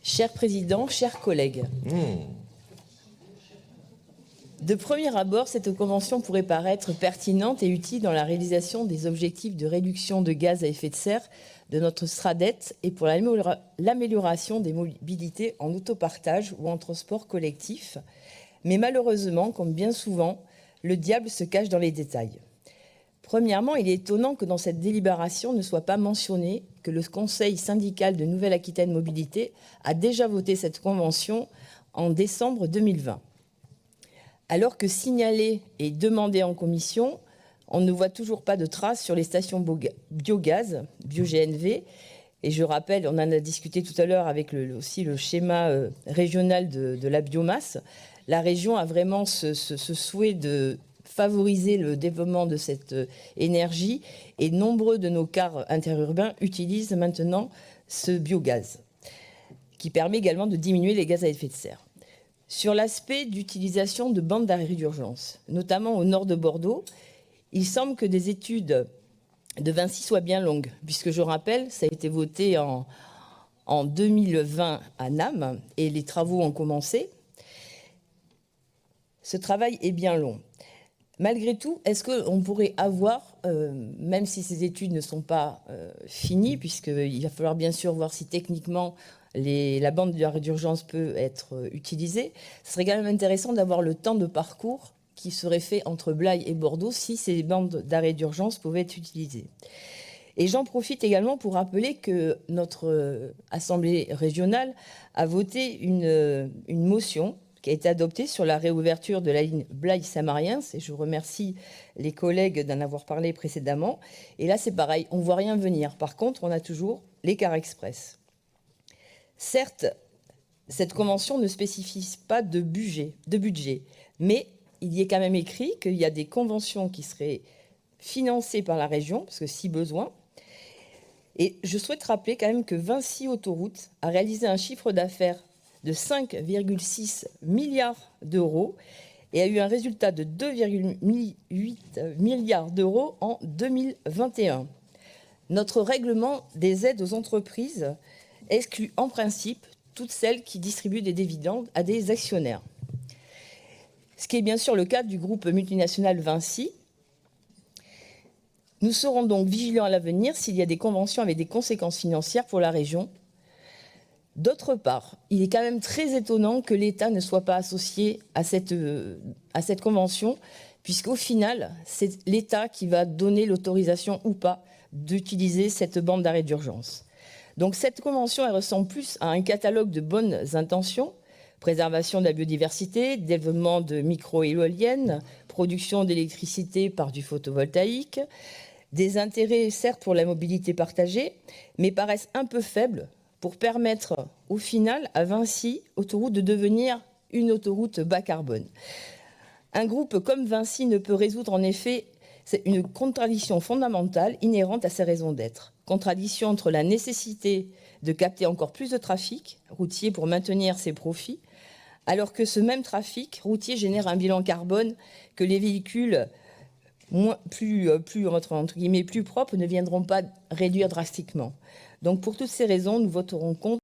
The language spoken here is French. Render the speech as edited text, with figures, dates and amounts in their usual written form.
Cher Président, chers collègues, de premier abord, cette convention pourrait paraître pertinente et utile dans la réalisation des objectifs de réduction de gaz à effet de serre de notre SRADET et pour l'amélioration des mobilités en autopartage ou en transport collectif. Mais malheureusement, comme bien souvent, le diable se cache dans les détails. Premièrement, il est étonnant que dans cette délibération ne soit pas mentionné que le Conseil syndical de Nouvelle-Aquitaine Mobilité a déjà voté cette convention en décembre 2020. Alors que signalé et demandé en commission, on ne voit toujours pas de traces sur les stations biogaz, bio-GNV. Et je rappelle, on en a discuté tout à l'heure avec aussi le schéma régional de la biomasse. La région a vraiment ce souhait de favoriser le développement de cette énergie et nombreux de nos cars interurbains utilisent maintenant ce biogaz qui permet également de diminuer les gaz à effet de serre. Sur l'aspect d'utilisation de bandes d'arrêt d'urgence, notamment au nord de Bordeaux, il semble que des études de Vinci soient bien longues, puisque je rappelle, ça a été voté en 2020 à Nam et les travaux ont commencé. Ce travail est bien long. Malgré tout, est-ce qu'on pourrait avoir, même si ces études ne sont pas finies, puisqu'il va falloir bien sûr voir si techniquement la bande d'arrêt d'urgence peut être utilisée, ce serait quand même intéressant d'avoir le temps de parcours qui serait fait entre Blaye et Bordeaux si ces bandes d'arrêt d'urgence pouvaient être utilisées. Et j'en profite également pour rappeler que notre Assemblée régionale a voté une motion qui a été adoptée sur la réouverture de la ligne Blaye-Saint-Mariens, et je remercie les collègues d'en avoir parlé précédemment. Et là, c'est pareil, on ne voit rien venir. Par contre, on a toujours les cars express. Certes, cette convention ne spécifie pas de budget, mais il y est quand même écrit qu'il y a des conventions qui seraient financées par la région, parce que si besoin. Et je souhaite rappeler quand même que Vinci Autoroutes a réalisé un chiffre d'affaires de 5,6 milliards d'euros et a eu un résultat de 2,8 milliards d'euros en 2021. Notre règlement des aides aux entreprises exclut en principe toutes celles qui distribuent des dividendes à des actionnaires. Ce qui est bien sûr le cas du groupe multinational Vinci. Nous serons donc vigilants à l'avenir s'il y a des conventions avec des conséquences financières pour la région. D'autre part, il est quand même très étonnant que l'État ne soit pas associé à cette convention, puisqu'au final, c'est l'État qui va donner l'autorisation ou pas d'utiliser cette bande d'arrêt d'urgence. Donc cette convention, elle ressemble plus à un catalogue de bonnes intentions, préservation de la biodiversité, développement de micro-éoliennes, production d'électricité par du photovoltaïque, des intérêts certes pour la mobilité partagée, mais paraissent un peu faibles pour permettre au final à Vinci Autoroutes de devenir une autoroute bas carbone. Un groupe comme Vinci ne peut résoudre en effet une contradiction fondamentale inhérente à ses raisons d'être. Contradiction entre la nécessité de capter encore plus de trafic routier pour maintenir ses profits, alors que ce même trafic routier génère un bilan carbone que les véhicules plus propres ne viendront pas réduire drastiquement. Donc pour toutes ces raisons, nous voterons contre